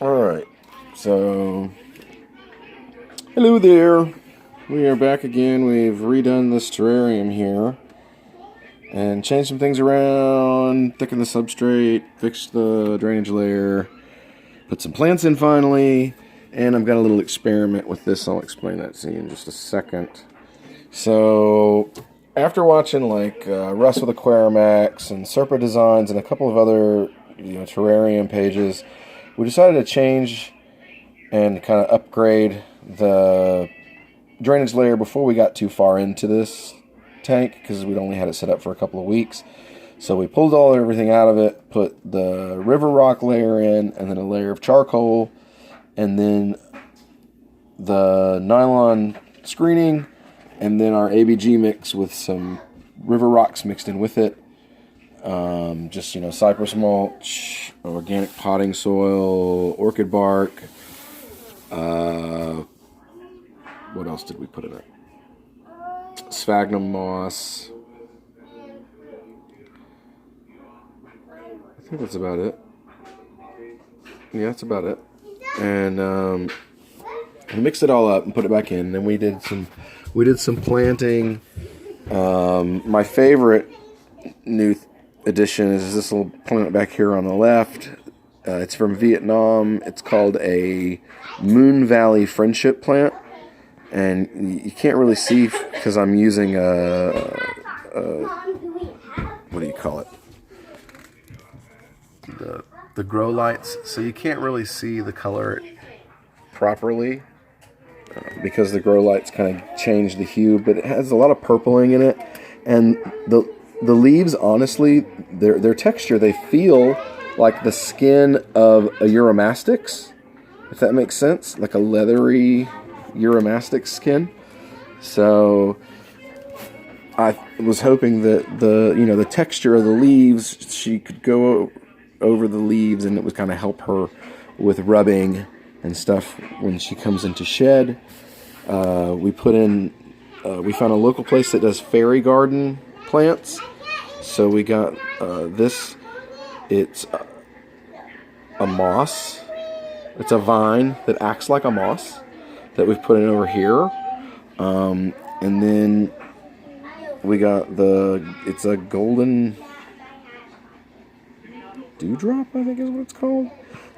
Alright, so hello there. We are back again. We've redone this terrarium here and changed some things around, thickened the substrate, fixed the drainage layer, put some plants in finally, and I've got a little experiment with this. I'll explain that to you in just a second. So after watching like Russ with Aquarimax and Serpa Designs and a couple of other terrarium pages, we decided to change and kind of upgrade the drainage layer before we got too far into this tank, because we'd only had it set up for a couple of weeks. So we pulled everything out of it, put the river rock layer in, and then a layer of charcoal, and then the nylon screening, and then our ABG mix with some river rocks mixed in with it. Just, cypress mulch, organic potting soil, orchid bark. What else did we put in it? Sphagnum moss. I think that's about it. Yeah, that's about it. And we mixed it all up and put it back in. Then we did some planting. My favorite new addition is this little plant back here on the left. It's from Vietnam. It's called a Moon Valley Friendship plant, and you can't really see because I'm using what do you call it? The grow lights, so you can't really see the color properly because the grow lights kind of change the hue, but it has a lot of purpling in it, and the leaves, honestly, their texture, they feel like the skin of a Euromastix, if that makes sense, like a leathery Euromastix skin. So I was hoping that the texture of the leaves, she could go over the leaves and it would kind of help her with rubbing and stuff when she comes into shed. We found a local place that does fairy garden plants. So we got this. It's a moss. It's a vine that acts like a moss that we've put in over here. And then we got it's a golden dewdrop, I think is what it's called.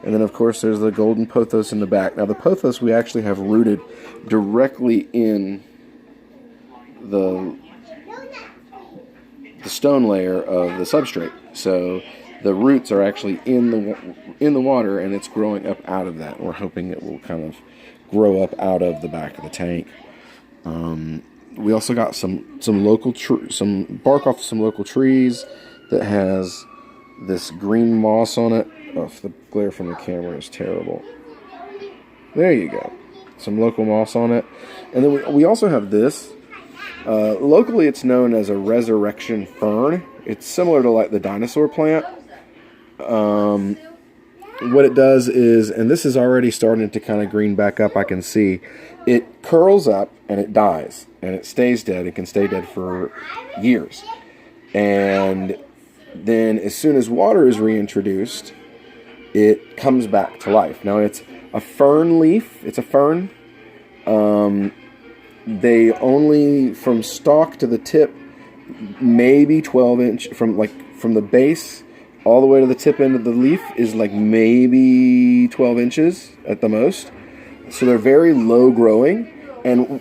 And then, of course, there's the golden pothos in the back. Now, the pothos we actually have rooted directly in the stone layer of the substrate. So the roots are actually in the water, and it's growing up out of that. We're hoping it will kind of grow up out of the back of the tank. We also got some bark off some local trees that has this green moss on it. Oh, the glare from the camera is terrible. There you go. Some local moss on it. And then we also have this. Locally, it's known as a resurrection fern. It's similar to like the dinosaur plant. What it does is, and this is already starting to kind of green back up, I can see, it curls up and it dies. And it stays dead. It can stay dead for years. And then as soon as water is reintroduced, it comes back to life. Now, it's a fern leaf. It's a fern. They only, from stalk to the tip, maybe 12 inch, from the base all the way to the tip end of the leaf is like maybe 12 inches at the most. So they're very low growing, and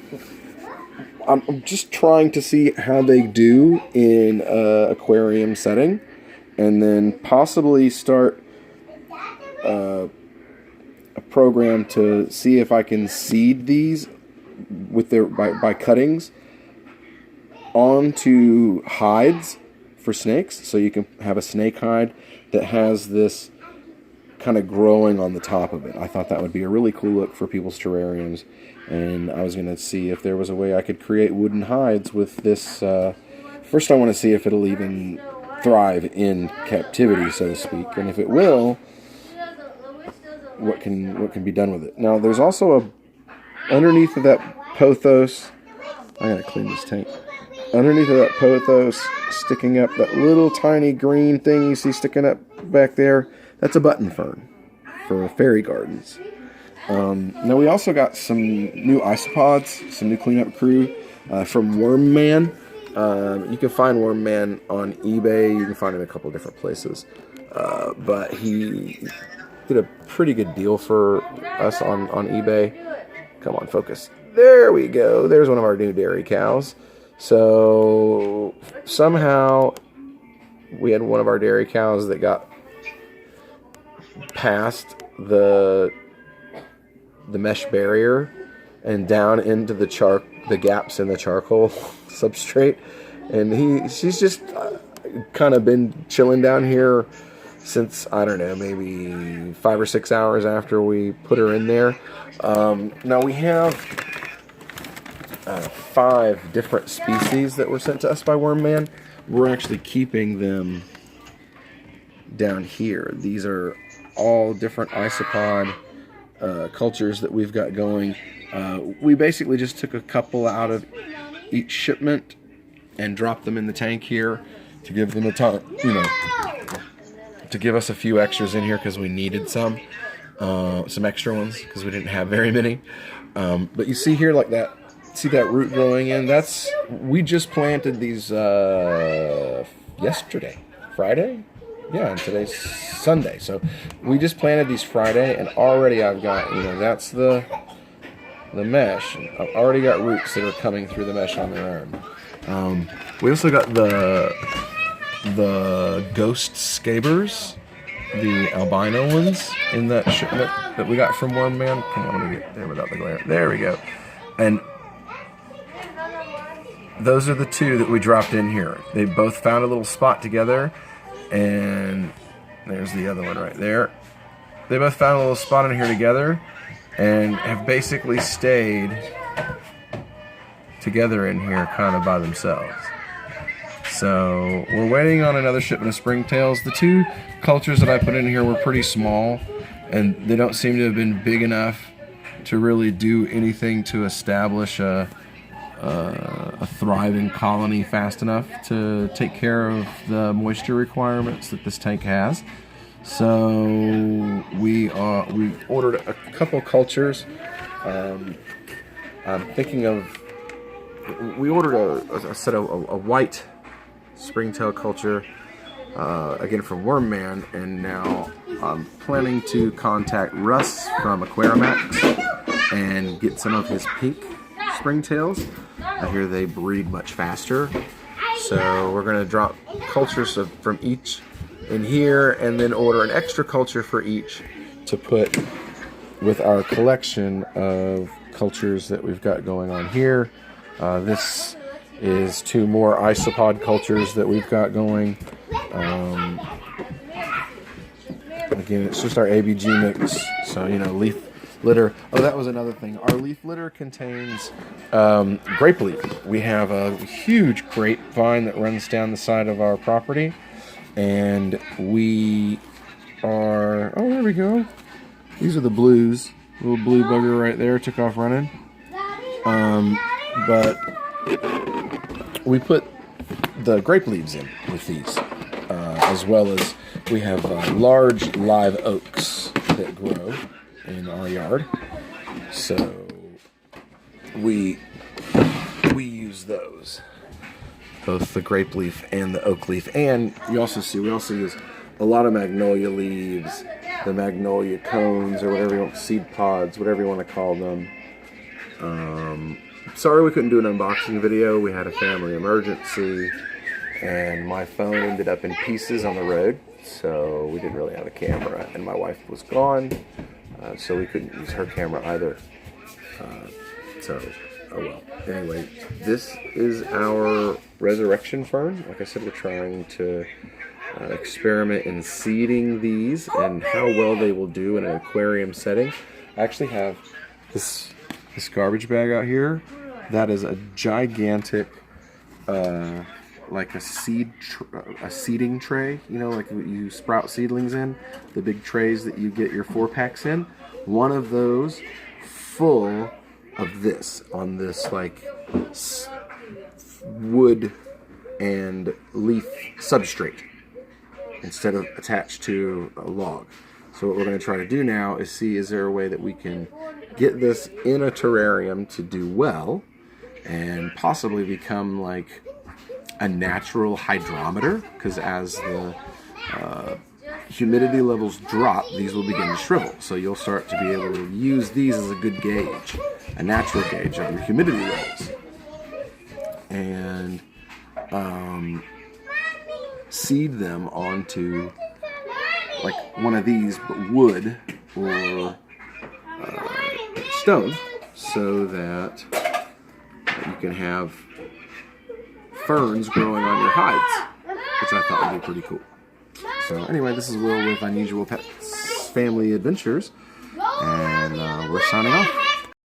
I'm just trying to see how they do in an aquarium setting, and then possibly start a program to see if I can seed these with by cuttings onto hides for snakes, so you can have a snake hide that has this kind of growing on the top of it. I thought that would be a really cool look for people's terrariums, and I was going to see if there was a way I could create wooden hides with this. First, I want to see if it'll even thrive in captivity, so to speak, and if it will, what can be done with it. Now, there's also underneath of that pothos, I gotta clean this tank. Underneath of that pothos, sticking up, that little tiny green thing you see sticking up back there, that's a button fern. for fairy gardens. Now we also got some new isopods, some new cleanup crew from Worm Man. You can find Worm Man on eBay. You can find him in a couple of different places. But he did a pretty good deal for us on eBay. Come on, focus. There we go. There's one of our new dairy cows. So somehow we had one of our dairy cows that got past the mesh barrier and down into the gaps in the charcoal substrate, and she's just kind of been chilling down here since, I don't know, maybe 5 or 6 hours after we put her in there. Now we have 5 different species that were sent to us by Worm Man. We're actually keeping them down here. These are all different isopod cultures that we've got going. We basically just took a couple out of each shipment and dropped them in the tank here to give them a ton, to give us a few extras in here because we needed some extra ones because we didn't have very many. But you see here, like that, see that root growing in? We just planted these yesterday, Friday? Yeah, and today's Sunday. So we just planted these Friday, and already I've got, that's the mesh. I've already got roots that are coming through the mesh on their own. We also got the ghost scabers, the albino ones in that shipment that we got from Worm Man. Come on, let me get there without the glare. There we go. And those are the 2 that we dropped in here. They both found a little spot together. And there's the other one right there. They both found a little spot in here together and have basically stayed together in here kind of by themselves. So we're waiting on another shipment of springtails. The 2 cultures that I put in here were pretty small, and they don't seem to have been big enough to really do anything to establish a thriving colony fast enough to take care of the moisture requirements that this tank has. So we ordered a couple cultures. I'm thinking of, we ordered a set of a white springtail culture again from Worm Man, and now I'm planning to contact Russ from Aquarimax and get some of his pink springtails. I hear they breed much faster, so we're going to drop cultures from each in here and then order an extra culture for each to put with our collection of cultures that we've got going on here. This is 2 more isopod cultures that we've got going. Again, it's just our ABG mix, so leaf litter. Oh, that was another thing. Our leaf litter contains grape leaf. We have a huge grapevine that runs down the side of our property, and we are, oh, there we go. These are the blues. Little blue bugger right there took off running. But we put the grape leaves in with these, as well as we have large live oaks that grow in our yard, so we use those, both the grape leaf and the oak leaf. And we also use a lot of magnolia leaves, the magnolia cones, or whatever you want, seed pods, whatever you want to call them. Sorry we couldn't do an unboxing video. We had a family emergency and my phone ended up in pieces on the road, so we didn't really have a camera, and my wife was gone, so we couldn't use her camera either. So, oh well. Anyway, this is our resurrection fern. Like I said, we're trying to experiment in seeding these and how well they will do in an aquarium setting. I actually have this garbage bag out here. That is a gigantic, like a seeding tray. You know, like you sprout seedlings in, the big trays that you get your 4-packs in. One of those full of this on this like wood and leaf substrate instead of attached to a log. So what we're going to try to do now is see, is there a way that we can get this in a terrarium to do well and possibly become like a natural hydrometer, because as the humidity levels drop, these will begin to shrivel. So you'll start to be able to use these as a good gauge, a natural gauge of your humidity levels. And seed them onto like one of these, but wood or stone, so that you can have ferns growing on your hides, which I thought would be pretty cool. So anyway, this is Will with Unusual Pets Family Adventures, and we're signing off.